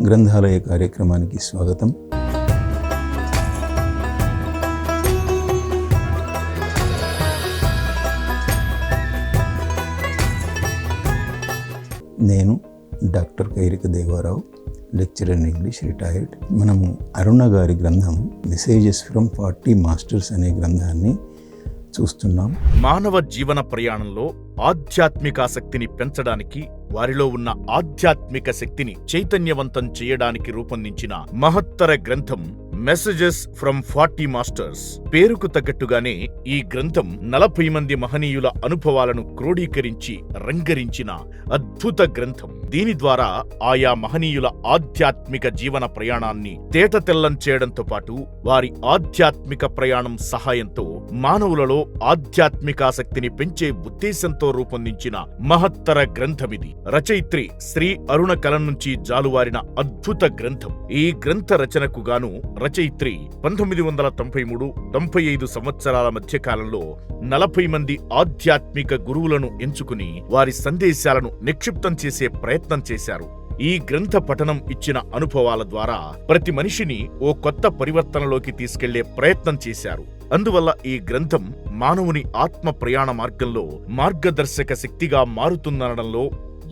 గ్రంథాలయ కార్యక్రమానికి స్వాగతం. నేను doctor Kairika Devarao, lecturer in English, retired. మనము అరుణ గారి గ్రంథం మెసేజెస్ ఫ్రమ్ 40 మాస్టర్స్ అనే గ్రంథాన్ని చూస్తున్నాం. మానవ జీవన ప్రయాణంలో ఆధ్యాత్మికాసక్తిని పెంచడానికి, వారిలో ఉన్న ఆధ్యాత్మిక శక్తిని చైతన్యవంతం చేయడానికి రూపొందించిన మహత్తర గ్రంథం మెసేజెస్ ఫ్రమ్ 40 మాస్టర్స్. పేరుకు తగ్గట్టుగానే ఈ గ్రంథం 40 మంది మహనీయుల అనుభవాలను క్రోడీకరించి రంగరించిన అద్భుత గ్రంథం. దీని ద్వారా ఆయా మహనీయుల ఆధ్యాత్మిక జీవన ప్రయాణాన్ని తేటతెల్లం చేయడంతో పాటు వారి ఆధ్యాత్మిక ప్రయాణం సహాయంతో మానవులలో ఆధ్యాత్మికాసక్తిని పెంచే ఉద్దేశంతో రూపొందించిన మహత్తర గ్రంథమిది. రచయిత్రి శ్రీ అరుణ కలం నుంచి జాలువారిన అద్భుత గ్రంథం. ఈ గ్రంథ రచనకు గాను రచయిత్రి 1993-95 సంవత్సరాల మధ్య కాలంలో 40 మంది ఆధ్యాత్మిక గురువులను ఎంచుకుని వారి సందేశాలను నిక్షిప్తం చేసే ప్రయత్నం చేశారు. ఈ గ్రంథ పఠనం ఇచ్చిన అనుభవాల ద్వారా ప్రతి మనిషిని ఓ కొత్త పరివర్తనలోకి తీసుకెళ్లే ప్రయత్నం చేశారు. అందువల్ల ఈ గ్రంథం మానవుని ఆత్మ ప్రయాణ మార్గంలో మార్గదర్శక శక్తిగా మారుతుందనడంలో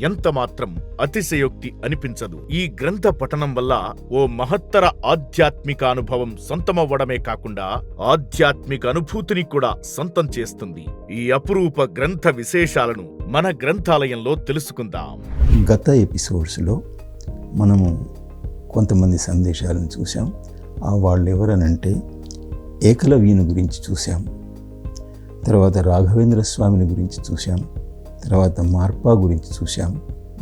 ఎంతమాత్రం అతిశయోక్తి అనిపించదు. ఈ గ్రంథ పఠనం వల్ల ఓ మహత్తర ఆధ్యాత్మిక అనుభవం సొంతమవ్వడమే కాకుండా ఆధ్యాత్మిక అనుభూతిని కూడా సొంతం చేస్తుంది. ఈ అపురూప గ్రంథ విశేషాలను మన గ్రంథాలయంలో తెలుసుకుందాం. గత ఎపిసోడ్స్లో మనము కొంతమంది సందేశాలను చూసాం. వాళ్ళు ఎవరనంటే ఏకలవ్యుని గురించి చూసాం, తర్వాత రాఘవేంద్ర స్వామిని గురించి చూసాం, తర్వాత మార్పా గురించి చూసాం,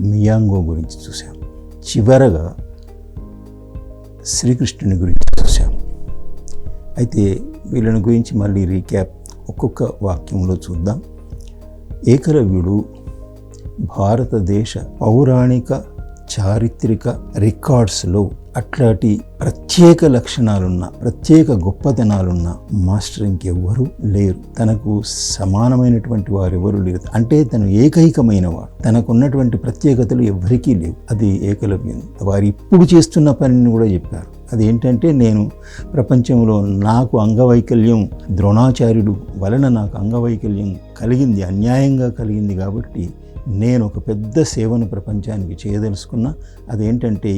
మియాంగో గురించి చూసాం, చివరగా శ్రీకృష్ణుని గురించి చూసాం. అయితే వీళ్ళని గురించి మళ్ళీ రీక్యాప్ ఒక్కొక్క వాక్యంలో చూద్దాం. ఏకలవ్యుడు భారతదేశ పౌరాణిక చారిత్రక రికార్డ్స్లో అట్లాంటి ప్రత్యేక లక్షణాలున్న, ప్రత్యేక గొప్పతనాలున్న మాస్టర్ ఇంకెవ్వరూ లేరు. తనకు సమానమైనటువంటి వారెవరూ లేరు. అంటే తను ఏకైకమైన వాడు. తనకున్నటువంటి ప్రత్యేకతలు ఎవ్వరికీ లేవు. అది ఏకలవ్యుని. వారు ఇప్పుడు చేస్తున్న పనిని కూడా చెప్పారు. అదేంటంటే, నేను ప్రపంచంలో నాకు అంగవైకల్యం, ద్రోణాచార్యుడు వలన నాకు అంగవైకల్యం కలిగింది, అన్యాయంగా కలిగింది, కాబట్టి నేను ఒక పెద్ద సేవను ప్రపంచానికి చేయదలుచుకున్నా. అదేంటంటే,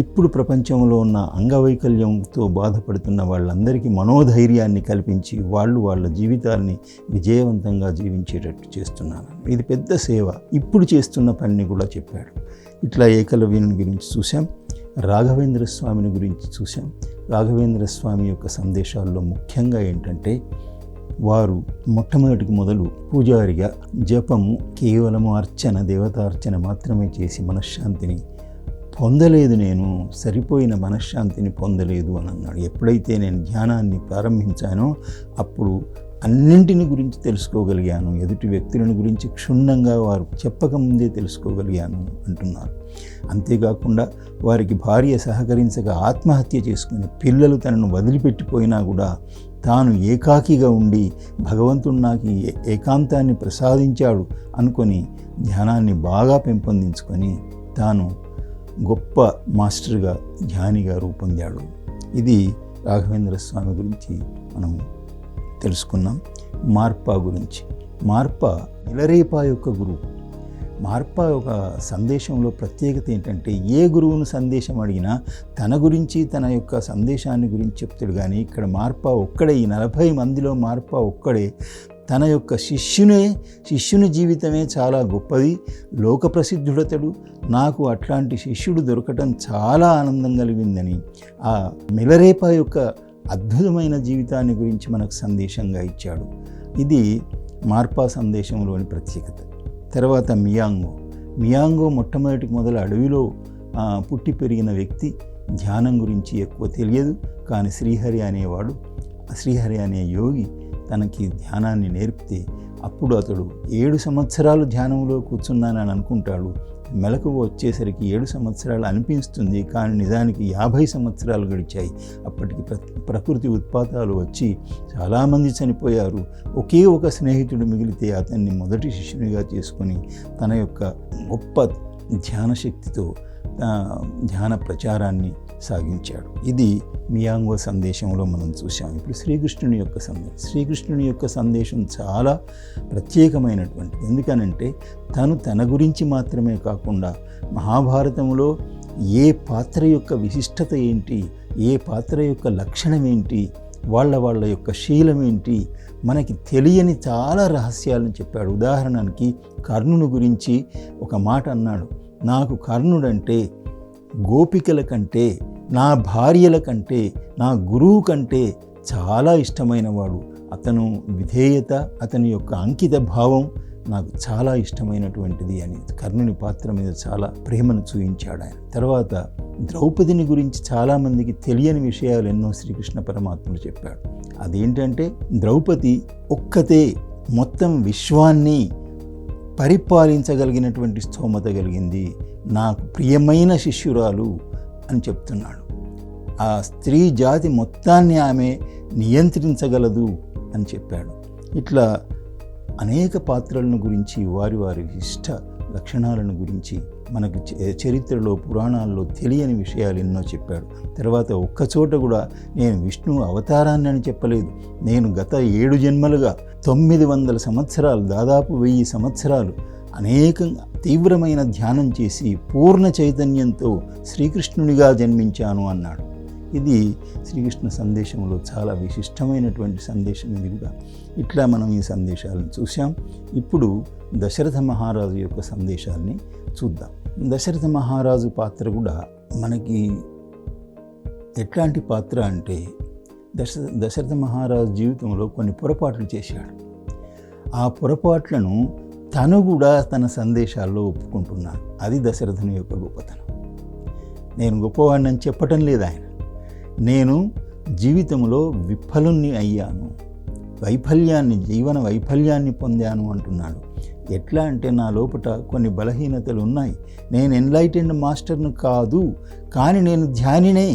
ఇప్పుడు ప్రపంచంలో ఉన్న అంగవైకల్యంతో బాధపడుతున్న వాళ్ళందరికీ మనోధైర్యాన్ని కల్పించి వాళ్ళ జీవితాల్ని విజయవంతంగా జీవించేటట్టు చేస్తున్నాను. ఇది పెద్ద సేవ. ఇప్పుడు చేస్తున్న పనిని కూడా చెప్పాడు. ఇట్లా ఏకలవ్యుని గురించి చూసాం. రాఘవేంద్ర స్వామిని గురించి చూసాం. రాఘవేంద్ర స్వామి యొక్క సందేశాల్లో ముఖ్యంగా ఏంటంటే, వారు మొట్టమొదటికి మొదలు పూజారిగా జపము, కేవలము అర్చన, దేవతార్చన మాత్రమే చేసి మనశ్శాంతిని పొందలేదు. నేను సరిపోయిన మనశ్శాంతిని పొందలేదు అని అన్నాడు. ఎప్పుడైతే నేను ధ్యానాన్ని ప్రారంభించానో అప్పుడు అన్నింటిని గురించి తెలుసుకోగలిగాను. ఎదుటి వ్యక్తులను గురించి క్షుణ్ణంగా వారు చెప్పకముందే తెలుసుకోగలిగాను అంటున్నారు. అంతేకాకుండా వారికి భార్య సహకరించక ఆత్మహత్య చేసుకుని, పిల్లలు తనను వదిలిపెట్టిపోయినా కూడా తాను ఏకాకిగా ఉండి భగవంతుడు నాకు ఏకాంతాన్ని ప్రసాదించాడు అనుకొని ధ్యానాన్ని బాగా పెంపొందించుకొని తాను గొప్ప మాస్టర్గా, ధ్యానిగా రూపొందాడు. ఇది రాఘవేంద్ర స్వామి గురించి మనం తెలుసుకున్నాం. మార్పా గురించి. మార్పా మిలరేపా యొక్క గురువు. మార్పా ఒక సందేశంలో ప్రత్యేకత ఏంటంటే, ఏ గురువును సందేశం అడిగినా తన గురించి, తన యొక్క సందేశాన్ని గురించి చెప్తాడు. కానీ ఇక్కడ మార్పా ఒక్కడే, ఈ 40 మందిలో మార్పా ఒక్కడే తన యొక్క శిష్యుని జీవితమే చాలా గొప్పది, లోక ప్రసిద్ధుడతడు, నాకు అట్లాంటి శిష్యుడు దొరకటం చాలా ఆనందం కలిగిందని ఆ మిలరేపా యొక్క అద్భుతమైన జీవితాన్ని గురించి మనకు సందేశంగా ఇచ్చాడు. ఇది మార్పా సందేశంలోని ప్రత్యేకత. తర్వాత మియాంగో మొట్టమొదటికి మొదలు అడవిలో పుట్టి పెరిగిన వ్యక్తి. ధ్యానం గురించి ఎక్కువ తెలియదు. కానీ శ్రీహరి అనే యోగి తనకి ధ్యానాన్ని నేర్పితే అప్పుడు అతడు 7 సంవత్సరాలు ధ్యానంలో కూర్చున్నానని అనుకుంటాడు. మెలకువ వచ్చేసరికి 7 సంవత్సరాలు అనిపిస్తుంది, కానీ నిజానికి 50 సంవత్సరాలు గడిచాయి. అప్పటికి ప్రకృతి ఉత్పాతాలు వచ్చి చాలామంది చనిపోయారు. ఒకే ఒక స్నేహితుడు మిగిలితే అతన్ని మొదటి శిష్యునిగా చేసుకొని తన యొక్క గొప్ప ధ్యాన శక్తితో ధ్యాన ప్రచారాన్ని సాగించాడు. ఇది మియాంగో సందేశంలో మనం చూసాం. ఇప్పుడు శ్రీకృష్ణుని యొక్క సందేశం చాలా ప్రత్యేకమైనటువంటిది. ఎందుకనంటే తన గురించి మాత్రమే కాకుండా మహాభారతంలో ఏ పాత్ర యొక్క విశిష్టత ఏంటి, ఏ పాత్ర యొక్క లక్షణం ఏంటి, వాళ్ళ యొక్క శీలం ఏంటి, మనకి తెలియని చాలా రహస్యాలను చెప్పాడు. ఉదాహరణకి కర్ణుని గురించి ఒక మాట అన్నాడు, నాకు కర్ణుడంటే గోపికల కంటే, నా భార్యల కంటే, నా గురువు కంటే చాలా ఇష్టమైన వాడు. అతను విధేయత, అతని యొక్క అంకిత భావం నాకు చాలా ఇష్టమైనటువంటిది అని కర్ణుని పాత్ర మీద చాలా ప్రేమను చూపించాడు ఆయన. తర్వాత ద్రౌపదిని గురించి చాలామందికి తెలియని విషయాలు ఎన్నో శ్రీకృష్ణ పరమాత్ముడు చెప్పాడు. అదేంటంటే ద్రౌపది ఒక్కతే మొత్తం విశ్వాన్ని పరిపాలించగలిగినటువంటి స్థోమత కలిగింది, నాకు ప్రియమైన శిష్యురాలు అని చెప్తున్నాడు. ఆ స్త్రీ జాతి మొత్తాన్ని ఆమె నియంత్రించగలదు అని చెప్పాడు. ఇట్లా అనేక పాత్రలను గురించి, వారి ఇష్ట లక్షణాలను గురించి మనకు చరిత్రలో, పురాణాల్లో తెలియని విషయాలు ఎన్నో చెప్పాడు. తర్వాత ఒక్కచోట కూడా నేను విష్ణు అవతారాన్ని అని చెప్పలేదు. నేను గత 7 జన్మలుగా 900 సంవత్సరాలు, దాదాపు 1000 సంవత్సరాలు అనేకంగా తీవ్రమైన ధ్యానం చేసి పూర్ణ చైతన్యంతో శ్రీకృష్ణునిగా జన్మించాను అన్నాడు. ఇది శ్రీకృష్ణ సందేశంలో చాలా విశిష్టమైనటువంటి సందేశం ఇది కూడా. ఇట్లా మనం ఈ సందేశాలను చూసాం. ఇప్పుడు దశరథ మహారాజు యొక్క సందేశాల్ని చూద్దాం. దశరథ మహారాజు పాత్ర కూడా మనకి ఎట్లాంటి పాత్ర అంటే, దశరథ మహారాజు జీవితంలో కొన్ని పొరపాట్లు చేశాడు. ఆ పొరపాట్లను తను కూడా తన సందేశాల్లో ఒప్పుకుంటున్నాడు. అది దశరథుని యొక్క గొప్పతనం. నేను గొప్పవాడిని అని చెప్పటం లేదు ఆయన. నేను జీవితంలో విఫలుణ్ణి అయ్యాను, జీవన వైఫల్యాన్ని పొందాను అంటున్నాడు. ఎట్లా అంటే, నా లోపల కొన్ని బలహీనతలు ఉన్నాయి, నేను ఎన్లైటెండ్ మాస్టర్ను కాదు, కానీ నేను ధ్యానినే.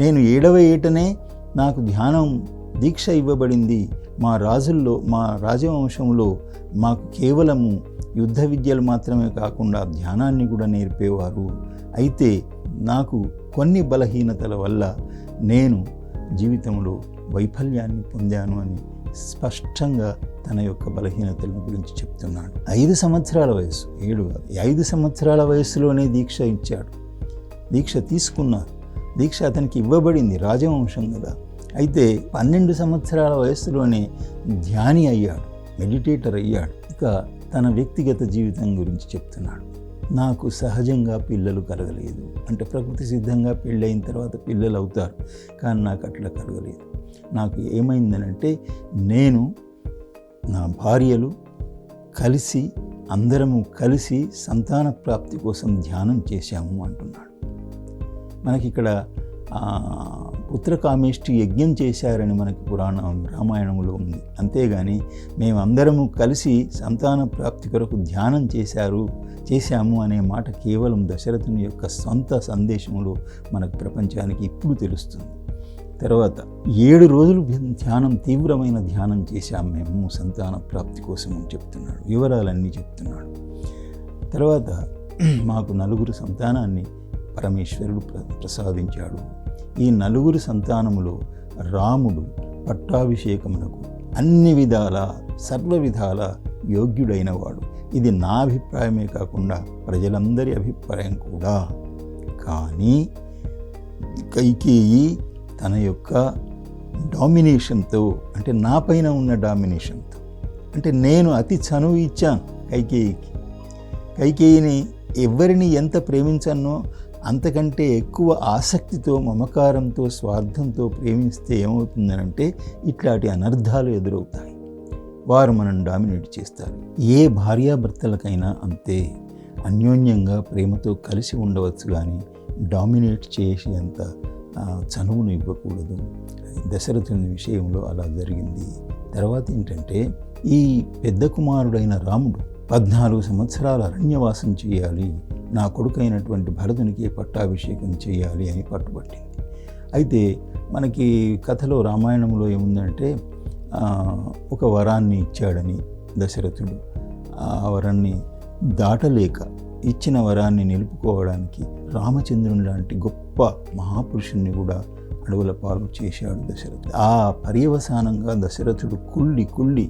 నేను 7వ ఏటనే నాకు ధ్యానం దీక్ష ఇవ్వబడింది. మా రాజవంశంలో మాకు కేవలము యుద్ధ విద్యలు మాత్రమే కాకుండా ధ్యానాన్ని కూడా నేర్పేవారు. అయితే నాకు కొన్ని బలహీనతల వల్ల నేను జీవితంలో వైఫల్యాన్ని పొందాను అని స్పష్టంగా తన యొక్క బలహీనతల గురించి చెప్తున్నాడు. 5 సంవత్సరాల వయసు, 7 కాదు, 5 సంవత్సరాల వయసులోనే దీక్ష ఇచ్చాడు. దీక్ష తీసుకున్నారు. దీక్ష అతనికి ఇవ్వబడింది, రాజవంశం కదా. అయితే 12 సంవత్సరాల వయసులోనే ధ్యాని అయ్యాడు, మెడిటేటర్ అయ్యాడు. ఇక తన వ్యక్తిగత జీవితం గురించి చెప్తున్నాడు. నాకు సహజంగా పిల్లలు కలగలేదు. అంటే ప్రకృతి సిద్ధంగా పెళ్ళైన తర్వాత పిల్లలు అవుతారు, కానీ నాకు అట్లా కలగలేదు. నాకు ఏమైందనంటే, నేను నా భార్యలు కలిసి, అందరము కలిసి సంతాన ప్రాప్తి కోసం ధ్యానం చేశాము అంటున్నాడు. మనకి ఇక్కడ పుత్రకామేష్టి యజ్ఞం చేశారని మనకి రామాయణంలో ఉంది. అంతేగాని మేమందరము కలిసి సంతాన ప్రాప్తి కొరకు ధ్యానం చేశాము అనే మాట కేవలం దశరథుని యొక్క సొంత సందేశంలో మనకు ప్రపంచానికి ఇప్పుడు తెలుస్తుంది. తర్వాత 7 రోజులు తీవ్రమైన ధ్యానం చేశాము మేము సంతాన ప్రాప్తి కోసం అని చెప్తున్నాడు. వివరాలన్నీ చెప్తున్నాడు. తర్వాత మాకు 4 సంతానాన్ని పరమేశ్వరుడు ప్రసాదించాడు. ఈ 4 సంతానములో రాముడు పట్టాభిషేకమునకు అన్ని విధాల, సర్వ విధాల యోగ్యుడైన వాడు. ఇది నా అభిప్రాయమే కాకుండా ప్రజలందరి అభిప్రాయం కూడా. కానీ కైకేయి తన యొక్క డామినేషన్తో, అంటే నా పైన ఉన్న డామినేషన్తో, అంటే నేను అతి చనువు ఇచ్చాను కైకేయికి. కైకేయిని ఎవరిని ఎంత ప్రేమించానో అంతకంటే ఎక్కువ ఆసక్తితో, మమకారంతో, స్వార్థంతో ప్రేమిస్తే ఏమవుతుందనంటే ఇట్లాంటి అనర్థాలు ఎదురవుతాయి. వారు మనం డామినేట్ చేస్తారు. ఏ భార్యాభర్తలకైనా అంతే. అన్యోన్యంగా ప్రేమతో కలిసి ఉండవచ్చు, కానీ డామినేట్ చేసేంత చనువును ఇవ్వకూడదు. దశరథుని విషయంలో అలా జరిగింది. తర్వాత ఏంటంటే, ఈ పెద్ద కుమారుడైన రాముడు 14 సంవత్సరాల అరణ్యవాసం చేయాలి, నా కొడుకైనటువంటి భరతునికి పట్టాభిషేకం చేయాలి అని పట్టుబట్టింది. అయితే మనకి కథలో, రామాయణంలో ఏముందంటే, ఒక వరాన్ని ఇచ్చాడని దశరథుడు ఆ వరాన్ని దాటలేక ఇచ్చిన వరాన్ని నిలుపుకోవడానికి రామచంద్రుని లాంటి గొప్ప మహాపురుషుణ్ణి కూడా అడవుల పాలు చేశాడు దశరథుడు. ఆ పర్యవసానంగా దశరథుడు కుళ్ళి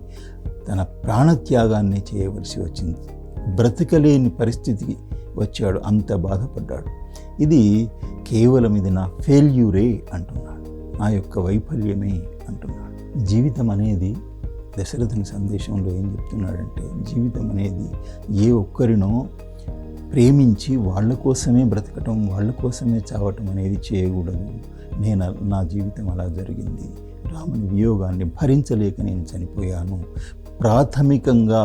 తన ప్రాణత్యాగాన్ని చేయవలసి వచ్చింది. బ్రతకలేని పరిస్థితికి వచ్చాడు, అంత బాధపడ్డాడు. ఇది కేవలం ఇది నా ఫెయిల్యూరే అంటున్నాడు, నా యొక్క వైఫల్యమే అంటున్నాడు. జీవితం అనేది దశరథుని సందేశంలో ఏం చెప్తున్నాడంటే, జీవితం అనేది ఏ ఒక్కరినో ప్రేమించి వాళ్ళ కోసమే బ్రతకటం, వాళ్ళ కోసమే చావటం అనేది చేయకూడదు. నా జీవితం అలా జరిగింది. రాముని వియోగాన్ని భరించలేక నేను చనిపోయాను. ప్రాథమికంగా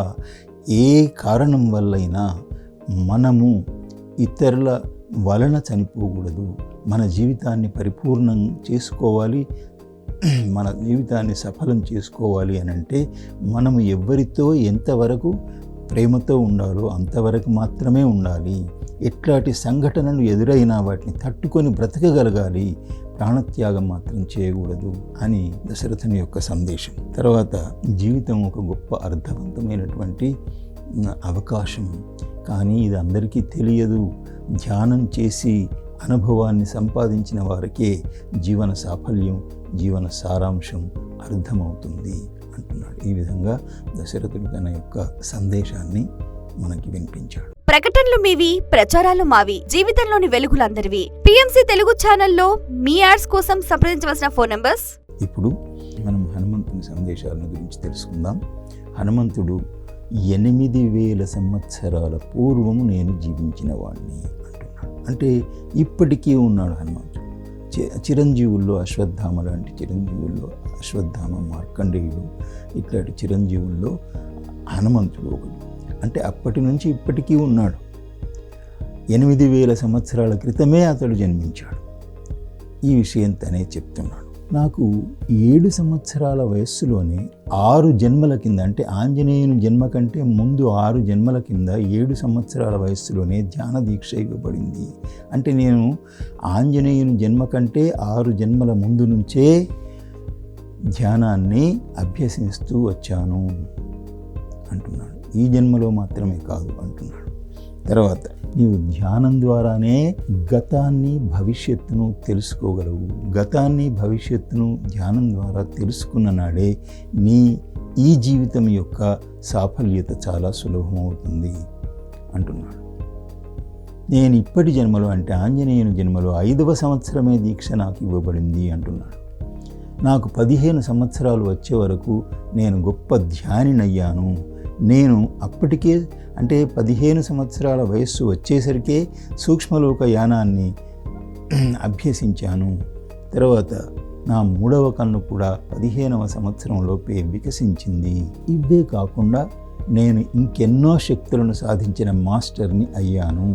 ఏ కారణం వల్లైనా మనము ఇతరుల వలన చనిపోకూడదు. మన జీవితాన్ని పరిపూర్ణం చేసుకోవాలి, మన జీవితాన్ని సఫలం చేసుకోవాలి అని అంటే మనము ఎవరితో ఎంతవరకు ప్రేమతో ఉండాలో అంతవరకు మాత్రమే ఉండాలి. ఎట్లాంటి సంఘటనలు ఎదురైనా వాటిని తట్టుకొని బ్రతకగలగాలి, ప్రాణత్యాగం మాత్రం చేయకూడదు అని దశరథుని యొక్క సందేశం. తర్వాత జీవితం ఒక గొప్ప అర్థవంతమైనటువంటి అవకాశం, కానీ ఇది అందరికీ తెలియదు. ధ్యానం చేసి అనుభవాన్ని సంపాదించిన వారికే జీవన సాఫల్యం, జీవన సారాంశం అర్థమవుతుంది అంటున్నాడు. ఈ విధంగా దశరథుడు తన యొక్క సందేశాన్ని మనకి వినిపించాడు. ప్రకటనలు మీవి, ప్రచారాలు మావి, జీవితంలోని వెలుగులందరివి. పిఎంసి తెలుగు ఛానల్లో మీ యాడ్స్ కోసం సంప్రదించవలసిన ఫోన్ నంబర్స్. ఇప్పుడు మనం హనుమంతుని సందేశాలను గురించి తెలుసుకుందాం. హనుమంతుడు 8000 సంవత్సరాల పూర్వము నేను జీవించిన వాడిని అంటున్నాడు. అంటే ఇప్పటికీ ఉన్నాడు హనుమంతుడు. చిరంజీవుల్లో అశ్వత్థామ లాంటి చిరంజీవుల్లో అశ్వత్థామ, మార్కండేయుడు ఇట్లాంటి చిరంజీవుల్లో హనుమంతుడు ఒకడు. అంటే అప్పటి నుంచి ఇప్పటికీ ఉన్నాడు. 8000 సంవత్సరాల క్రితమే అతడు జన్మించాడు. ఈ విషయం తనే చెప్తున్నాడు. నాకు 7 సంవత్సరాల వయస్సులోనే 6 జన్మల కింద, అంటే ఆంజనేయుని జన్మ కంటే ముందు 6 జన్మల కింద 7 సంవత్సరాల వయస్సులోనే ధ్యాన దీక్ష ఇవ్వబడింది. అంటే నేను ఆంజనేయుని జన్మ కంటే 6 జన్మల ముందు నుంచే ధ్యానాన్ని అభ్యసిస్తూ వచ్చాను అంటున్నాడు. ఈ జన్మలో మాత్రమే కాదు అంటున్నాడు. తర్వాత నీవు ధ్యానం ద్వారానే గతాన్ని భవిష్యత్తును తెలుసుకోగలవు. గతాన్ని భవిష్యత్తును ధ్యానం ద్వారా తెలుసుకున్న నాడే ఈ జీవితం యొక్క సాఫల్యత చాలా సులభమవుతుంది అంటున్నాడు. నేను ఇప్పటి జన్మలో, అంటే ఆంజనేయుని జన్మలో 5వ సంవత్సరమే దీక్ష నాకు ఇవ్వబడింది అంటున్నాడు. నాకు 15 సంవత్సరాలు వచ్చే వరకు నేను గొప్ప ధ్యానినయ్యాను. నేను అప్పటికే, అంటే 15 సంవత్సరాల వయస్సు వచ్చేసరికే సూక్ష్మలోక యానాన్ని అభ్యసించాను. తర్వాత నా 3వ కన్ను కూడా 15వ సంవత్సరంలోపే వికసించింది. ఇవే కాకుండా నేను ఇంకెన్నో శక్తులను సాధించిన మాస్టర్ని అయ్యాను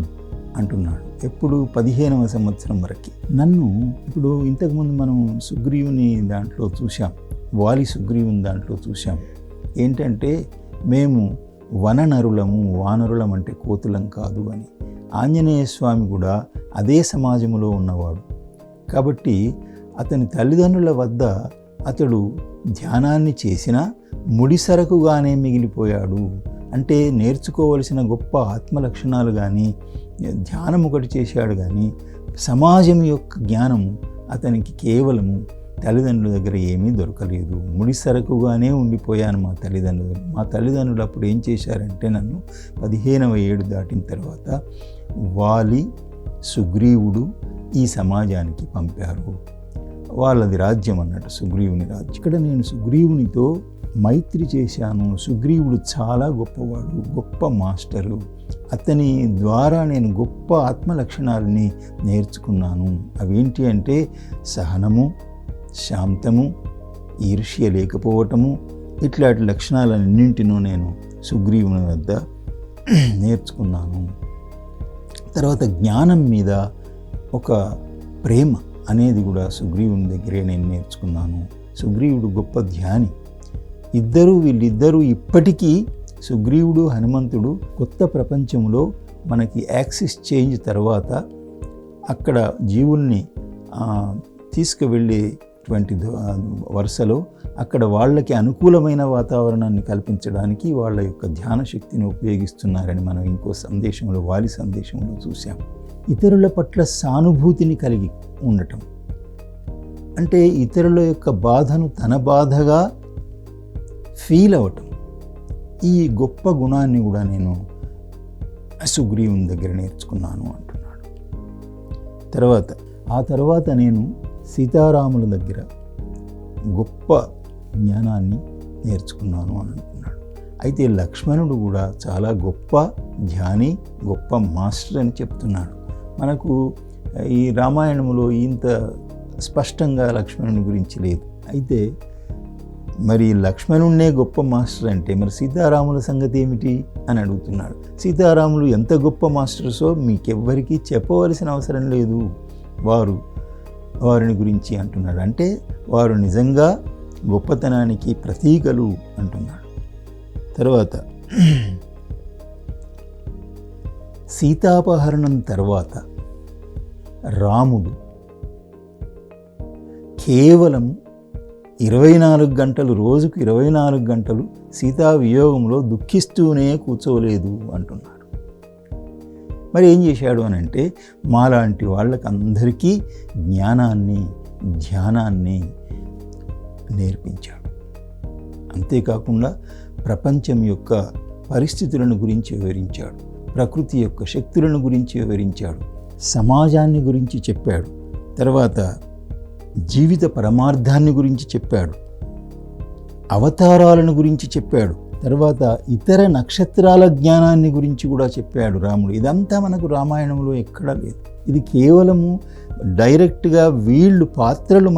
అంటున్నాడు. ఎప్పుడు 15వ సంవత్సరం వరకు. నన్ను ఇప్పుడు ఇంతకుముందు మనం సుగ్రీవుని దాంట్లో చూసాం, వాలి సుగ్రీవుని దాంట్లో చూసాం. ఏంటంటే మేము వననరులము, వానరులం అంటే కోతులం కాదు అని. ఆంజనేయ స్వామి కూడా అదే సమాజంలో ఉన్నవాడు కాబట్టి అతని తల్లిదండ్రుల వద్ద అతడు ధ్యానాన్ని చేసినా ముడిసరకుగానే మిగిలిపోయాడు. అంటే నేర్చుకోవలసిన గొప్ప ఆత్మ లక్షణాలు కానీ, ధ్యానం ఒకటి చేశాడు కానీ సమాజం యొక్క జ్ఞానము అతనికి కేవలము తల్లిదండ్రుల దగ్గర ఏమీ దొరకలేదు. ముడిసరకుగానే ఉండిపోయాను మా తల్లిదండ్రులు అప్పుడు ఏం చేశారంటే నన్ను 15వ ఏడు దాటిన తర్వాత వాలి, సుగ్రీవుడు ఈ సమాజానికి పంపారు. వాళ్ళది రాజ్యం అన్నట్టు, సుగ్రీవుని రాజ్యం. ఇక్కడ నేను సుగ్రీవునితో మైత్రి చేశాను. సుగ్రీవుడు చాలా గొప్పవాడు, గొప్ప మాస్టరు. అతని ద్వారా నేను గొప్ప ఆత్మ లక్షణాలని నేర్చుకున్నాను. అవేంటి అంటే సహనము, శాంతము, ఈర్ష్య లేకపోవటము, ఇట్లాంటి లక్షణాలన్నింటినూ నేను సుగ్రీవుని వద్ద నేర్చుకున్నాను. తర్వాత జ్ఞానం మీద ఒక ప్రేమ అనేది కూడా సుగ్రీవుని దగ్గరే నేను నేర్చుకున్నాను. సుగ్రీవుడు గొప్ప ధ్యాని. వీళ్ళిద్దరూ ఇప్పటికీ, సుగ్రీవుడు, హనుమంతుడు కొత్త ప్రపంచంలో మనకి యాక్సిస్ చేంజ్ తర్వాత అక్కడ జీవుల్ని తీసుకువెళ్ళే వరుసలో అక్కడ వాళ్ళకి అనుకూలమైన వాతావరణాన్ని కల్పించడానికి వాళ్ళ యొక్క ధ్యాన శక్తిని ఉపయోగిస్తున్నారని మనం ఇంకో సందేశంలో, వాలి సందేశంలో చూసాం. ఇతరుల పట్ల సానుభూతిని కలిగి ఉండటం అంటే ఇతరుల యొక్క బాధను తన బాధగా ఫీల్ అవ్వటం. ఈ గొప్ప గుణాన్ని కూడా నేను సుగ్రీవుని దగ్గర నేర్చుకున్నాను అంటున్నాడు. ఆ తర్వాత నేను సీతారాముల దగ్గర గొప్ప జ్ఞానాన్ని నేర్చుకున్నాను అని అంటున్నాడు. అయితే లక్ష్మణుడు కూడా చాలా గొప్ప ధ్యాని, గొప్ప మాస్టర్ అని చెప్తున్నాడు. మనకు ఈ రామాయణంలో ఇంత స్పష్టంగా లక్ష్మణుని గురించి లేదు. అయితే మరి లక్ష్మణున్నే గొప్ప మాస్టర్ అంటే మరి సీతారాముల సంగతి ఏమిటి అని అడుగుతున్నాడు. సీతారాములు ఎంత గొప్ప మాస్టర్సో మీకెవ్వరికీ చెప్పవలసిన అవసరం లేదు వారిని గురించి అంటున్నాడు. అంటే వారు నిజంగా గొప్పతనానికి ప్రతీకలు అంటున్నాడు. తర్వాత సీతాపహరణం తర్వాత రాముడు కేవలం 24 గంటలు, రోజుకు 24 గంటలు సీతా వియోగంలో దుఃఖిస్తూనే కూర్చోలేదు అంటున్నాడు. మరి ఏం చేశాడు అని అంటే మాలాంటి వాళ్ళకందరికీ జ్ఞానాన్ని, ధ్యానాన్ని నేర్పించాడు. అంతేకాకుండా ప్రపంచం యొక్క పరిస్థితులను గురించి వివరించాడు, ప్రకృతి యొక్క శక్తులను గురించి వివరించాడు, సమాజాన్ని గురించి చెప్పాడు, తర్వాత జీవిత పరమార్థాన్ని గురించి చెప్పాడు, అవతారాలను గురించి చెప్పాడు, తర్వాత ఇతర నక్షత్రాల జ్ఞానాన్ని గురించి కూడా చెప్పాడు రాముడు. ఇదంతా మనకు రామాయణంలో ఎక్కడా లేదు. ఇది కేవలము డైరెక్ట్గా వీళ్ళు పాత్రలు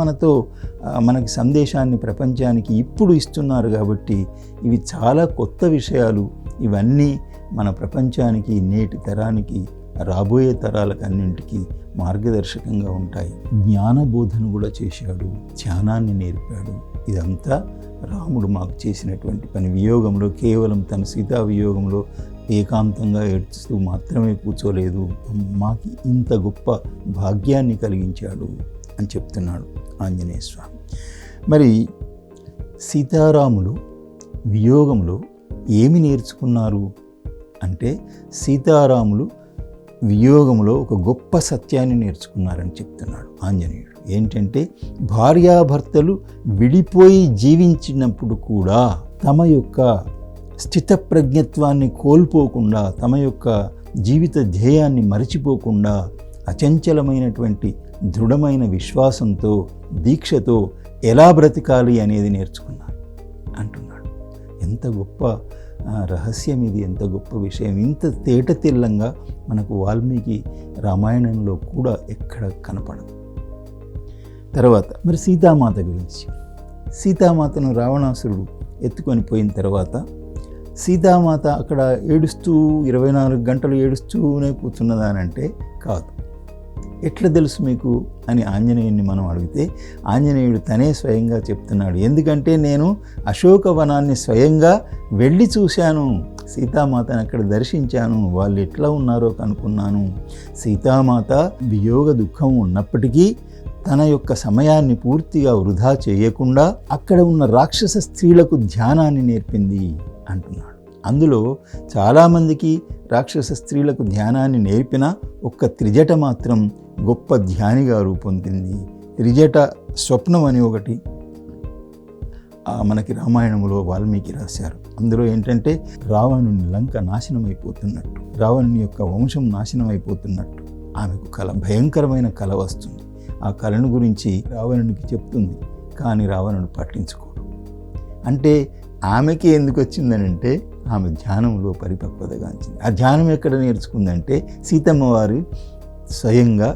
మనకి సందేశాన్ని ప్రపంచానికి ఇప్పుడు ఇస్తున్నారు కాబట్టి ఇవి చాలా కొత్త విషయాలు. ఇవన్నీ మన ప్రపంచానికి, నేటి తరానికి, రాబోయే తరాలకు అన్నింటికీ మార్గదర్శకంగా ఉంటాయి. జ్ఞానబోధన కూడా చేశాడు, ధ్యానాన్ని నేర్పాడు. ఇదంతా రాముడు మాకు చేసినటువంటి పని. వియోగంలో కేవలం తన సీతా వియోగంలో ఏకాంతంగా ఏడుస్తూ మాత్రమే కూర్చోలేదు, మాకు ఇంత గొప్ప భాగ్యాన్ని కలిగించాడు అని చెప్తున్నాడు ఆంజనేయ స్వామి. మరి సీతారాములు వియోగంలో ఏమి నేర్చుకున్నారు అంటే సీతారాములు వియోగంలో ఒక గొప్ప సత్యాన్ని నేర్చుకున్నారని చెప్తున్నాడు ఆంజనేయుడు. ఏంటంటే భార్యాభర్తలు విడిపోయి జీవించినప్పుడు కూడా తమ యొక్క స్థితప్రజ్ఞత్వాన్ని కోల్పోకుండా, తమ యొక్క జీవిత ధ్యేయాన్ని మరిచిపోకుండా అచంచలమైనటువంటి దృఢమైన విశ్వాసంతో, దీక్షతో ఎలా బ్రతికాలి అనేది నేర్చుకున్నారు అంటున్నాడు. ఎంత గొప్ప రహస్యం ఇది, ఎంత గొప్ప విషయం. ఇంత తేటతెల్లంగా మనకు వాల్మీకి రామాయణంలో కూడా ఎక్కడ కనపడదు. తర్వాత మరి సీతామాత గురించి. సీతామాతను రావణాసురుడు ఎత్తుకొని పోయిన తర్వాత సీతామాత అక్కడ ఏడుస్తూ 24 గంటలు ఏడుస్తూనే కూర్చున్నదానంటే కాదు. ఎట్లా తెలుసు మీకు అని ఆంజనేయుడిని మనం అడిగితే ఆంజనేయుడు తనే స్వయంగా చెప్తున్నాడు. ఎందుకంటే నేను అశోకవనాన్ని స్వయంగా వెళ్ళి చూశాను, సీతామాతను అక్కడ దర్శించాను, వాళ్ళు ఎట్లా ఉన్నారో కనుక్కున్నాను. సీతామాత వియోగ దుఃఖం ఉన్నప్పటికీ తన యొక్క సమయాన్ని పూర్తిగా వృధా చేయకుండా అక్కడ ఉన్న రాక్షస స్త్రీలకు ధ్యానాన్ని నేర్పింది అంటున్నాడు. అందులో చాలామందికి రాక్షస స్త్రీలకు ధ్యానాన్ని నేర్పిన ఒక్క త్రిజట మాత్రం గొప్ప ధ్యానిగా రూపొందింది. త్రిజట స్వప్నం అని ఒకటి మనకి రామాయణంలో వాల్మీకి రాశారు. అందులో ఏంటంటే రావణుని లంక నాశనం అయిపోతున్నట్టు, రావణుని యొక్క వంశం నాశనం అయిపోతున్నట్టు ఆమెకు కల, భయంకరమైన కల వస్తుంది. ఆ కళను గురించి రావణునికి చెప్తుంది, కానీ రావణుడు పట్టించుకోడు. అంటే ఆమెకి ఎందుకు వచ్చిందనంటే ఆమె ధ్యానంలో పరిపక్వతగాంచింది. ఆ ధ్యానం ఎక్కడ నేర్చుకుందంటే సీతమ్మ వారు స్వయంగా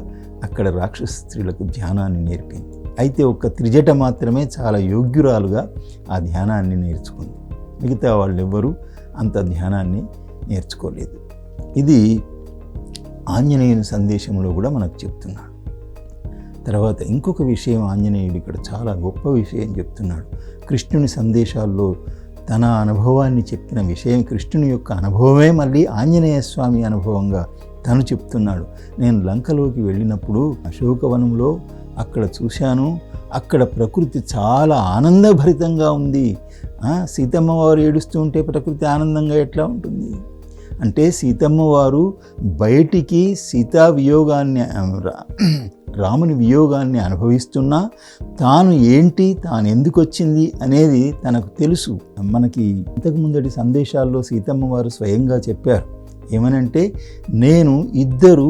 అక్కడ రాక్షస స్త్రీలకు ధ్యానాన్ని నేర్పింది. అయితే ఒక్క త్రిజట మాత్రమే చాలా యోగ్యురాలుగా ఆ ధ్యానాన్ని నేర్చుకుంది. మిగతా వాళ్ళెవ్వరూ అంత ధ్యానాన్ని నేర్చుకోలేదు. ఇది ఆంజనేయుని సందేశంలో కూడా మనకు చెప్తున్నాడు. తర్వాత ఇంకొక విషయం ఆంజనేయుడు ఇక్కడ చాలా గొప్ప విషయం చెప్తున్నాడు. కృష్ణుని సందేశాల్లో తన అనుభవాన్ని చెప్పిన విషయం, కృష్ణుని యొక్క అనుభవమే మళ్ళీ ఆంజనేయ స్వామి అనుభవంగా తను చెప్తున్నాడు. నేను లంకలోకి వెళ్ళినప్పుడు అశోకవనంలో అక్కడ చూశాను, అక్కడ ప్రకృతి చాలా ఆనందభరితంగా ఉంది. సీతమ్మ వారు ఏడుస్తూ ఉంటే ప్రకృతి ఆనందంగా ఎట్లా ఉంటుంది అంటే, సీతమ్మ వారు బయటికి సీతా వియోగాన్ని రాముని వియోగాన్ని అనుభవిస్తున్నా తాను ఏంటి, తాను ఎందుకు వచ్చింది అనేది తనకు తెలుసు. మనకి ఇంతకు ముందటి సందేశాల్లో సీతమ్మ వారు స్వయంగా చెప్పారు. ఏమనంటే, నేను ఇద్దరు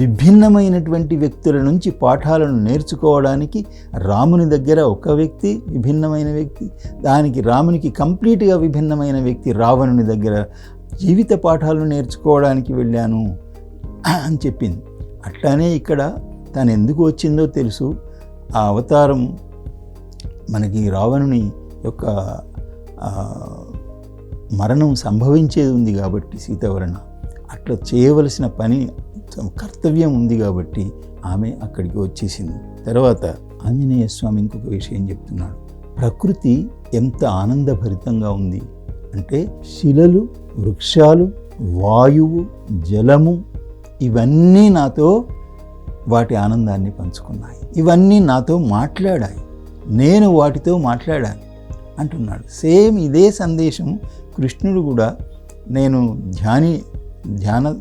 విభిన్నమైనటువంటి వ్యక్తుల నుంచి పాఠాలను నేర్చుకోవడానికి రాముని దగ్గర ఒక వ్యక్తి విభిన్నమైన వ్యక్తి, దానికి రామునికి కంప్లీట్గా విభిన్నమైన వ్యక్తి రావణుని దగ్గర జీవిత పాఠాలను నేర్చుకోవడానికి వెళ్ళాను అని చెప్పింది. అట్లానే ఇక్కడ తను ఎందుకు వచ్చిందో తెలుసు. ఆ అవతారం మనకి రావణుని యొక్క మరణం సంభవించేది ఉంది కాబట్టి సీతవరణ అట్లా చేయవలసిన పని కర్తవ్యం ఉంది కాబట్టి ఆమె అక్కడికి వచ్చేసింది. తర్వాత ఆంజనేయ స్వామి ఇంకొక విషయం చెప్తున్నాడు. ప్రకృతి ఎంత ఆనందభరితంగా ఉంది అంటే, శిలలు, వృక్షాలు, వాయువు, జలము ఇవన్నీ నాతో వాటి ఆనందాన్ని పంచుకున్నాయి. ఇవన్నీ నాతో మాట్లాడాయి, నేను వాటితో మాట్లాడాను అంటున్నాడు. సేమ్ ఇదే సందేశం కృష్ణుడు కూడా నేను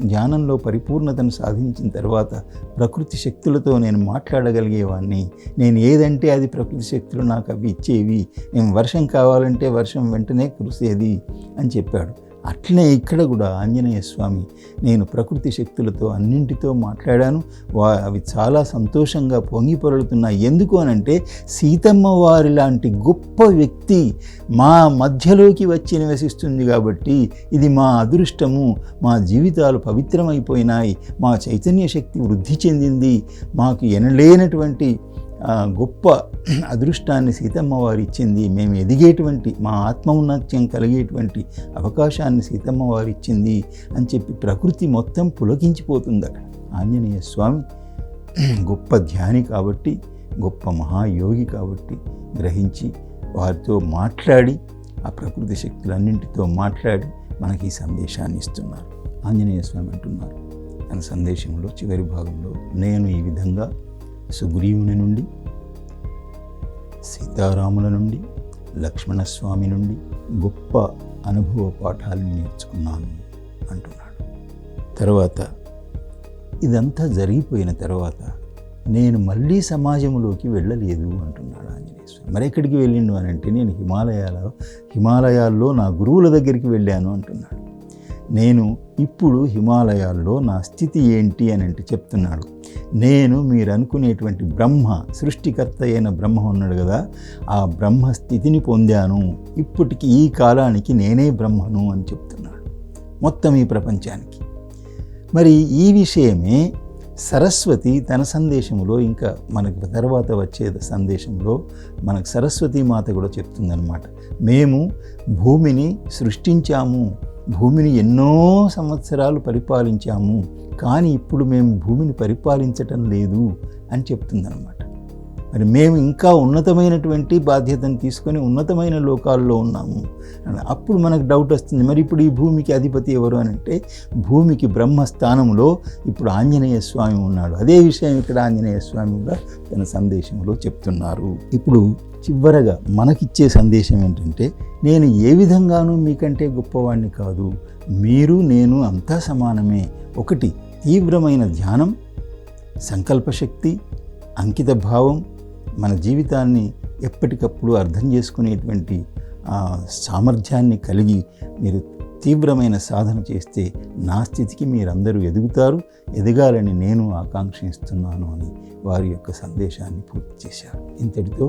ధ్యానంలో పరిపూర్ణతను సాధించిన తర్వాత ప్రకృతి శక్తులతో నేను మాట్లాడగలిగేవాడిని. నేను ఏదంటే అది ప్రకృతి శక్తులు నాకు అవి ఇచ్చేవి. నేను వర్షం కావాలంటే వర్షం వెంటనే కురిసేది అని చెప్పాడు. అట్లనే ఇక్కడ కూడా ఆంజనేయ స్వామి నేను ప్రకృతి శక్తులతో అన్నింటితో మాట్లాడాను, అవి చాలా సంతోషంగా పొంగి పొరలుతున్నాయి. ఎందుకు అనంటే, సీతమ్మ వారి లాంటి గొప్ప వ్యక్తి మా మధ్యలోకి వచ్చి నివసిస్తుంది కాబట్టి ఇది మా అదృష్టము. మా జీవితాలు పవిత్రమైపోయినాయి, మా చైతన్య శక్తి వృద్ధి చెందింది, మాకు ఎనలేనటువంటి గొప్ప అదృష్టాన్ని సీతమ్మ వారు ఇచ్చింది, మేము ఎదిగేటువంటి మా ఆత్మౌన్నత్యం కలిగేటువంటి అవకాశాన్ని సీతమ్మ వారు ఇచ్చింది అని చెప్పి ప్రకృతి మొత్తం పులకించిపోతుంది అక్కడ. ఆంజనేయ స్వామి గొప్ప ధ్యాని కాబట్టి, గొప్ప మహాయోగి కాబట్టి గ్రహించి వారితో మాట్లాడి, ఆ ప్రకృతి శక్తులన్నింటితో మాట్లాడి మనకి ఈ సందేశాన్ని ఇస్తున్నారు. ఆంజనేయ స్వామి అంటున్నారు తన సందేశంలో చివరి భాగంలో, నేను ఈ విధంగా సుగ్రీవుని నుండి, సీతారాముల నుండి, లక్ష్మణస్వామి నుండి గొప్ప అనుభవ పాఠాలను నేర్చుకున్నాను అంటున్నాడు. తర్వాత ఇదంతా జరిగిపోయిన తర్వాత నేను మళ్ళీ సమాజంలోకి వెళ్ళలేదు అంటున్నాడు ఆంజనేయ స్వామి. మరి ఎక్కడికి వెళ్ళిండు అని అంటే, నేను హిమాలయాల్లో నా గురువుల దగ్గరికి వెళ్ళాను అంటున్నాడు. నేను ఇప్పుడు హిమాలయాల్లో నా స్థితి ఏంటి అని అంటే చెప్తున్నాడు. నేను మీరు అనుకునేటువంటి బ్రహ్మ, సృష్టికర్త అయిన బ్రహ్మ ఉన్నాడు కదా, ఆ బ్రహ్మ స్థితిని పొందాను. ఇప్పటికి ఈ కాలానికి నేనే బ్రహ్మను అని చెప్తున్నాడు మొత్తం ఈ ప్రపంచానికి. మరి ఈ విషయమే సరస్వతి తన సందేశంలో, ఇంకా మనకు తర్వాత వచ్చే సందేశంలో మనకు సరస్వతి మాత కూడా చెప్తుందన్నమాట. మేము భూమిని సృష్టించాము, భూమిని ఎన్నో సంవత్సరాలు పరిపాలించాము, కానీ ఇప్పుడు మేము భూమిని పరిపాలించటం లేదు అని చెప్తుందన్నమాట. మరి మేము ఇంకా ఉన్నతమైనటువంటి బాధ్యతను తీసుకొని ఉన్నతమైన లోకాల్లో ఉన్నాము. అప్పుడు మనకు డౌట్ వస్తుంది, మరి ఇప్పుడు ఈ భూమికి అధిపతి ఎవరు అని అంటే, భూమికి బ్రహ్మస్థానంలో ఇప్పుడు ఆంజనేయ స్వామి ఉన్నాడు. అదే విషయం ఇక్కడ ఆంజనేయ స్వామి కూడా తన సందేశంలో చెప్తున్నారు. ఇప్పుడు చివరగా మనకిచ్చే సందేశం ఏంటంటే, నేను ఏ విధంగానూ మీకంటే గొప్పవాణ్ణి కాదు, మీరు నేను అంతా సమానమే. ఒకటి తీవ్రమైన ధ్యానం, సంకల్పశక్తి, అంకిత భావం, మన జీవితాన్ని ఎప్పటికప్పుడు అర్థం చేసుకునేటువంటి సామర్థ్యాన్ని కలిగి మీరు తీవ్రమైన సాధన చేస్తే నా స్థితికి మీరందరూ ఎదుగుతారు, ఎదగాలని నేను ఆకాంక్షిస్తున్నాను అని వారి యొక్క సందేశాన్ని పూర్తి చేశారు. ఇంతటితో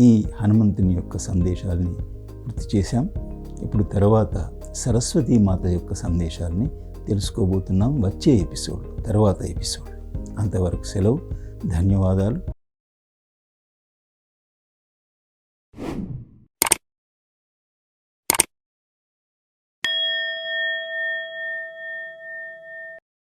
ఈ హనుమంతుని యొక్క సందేశాలని పూర్తి చేశాం. ఇప్పుడు తర్వాత సరస్వతీ మాత యొక్క సందేశాన్ని తెలుసుకోబోతున్నాం వచ్చే ఎపిసోడ్, తర్వాత ఎపిసోడ్. అంతవరకు సెలవు. ధన్యవాదాలు.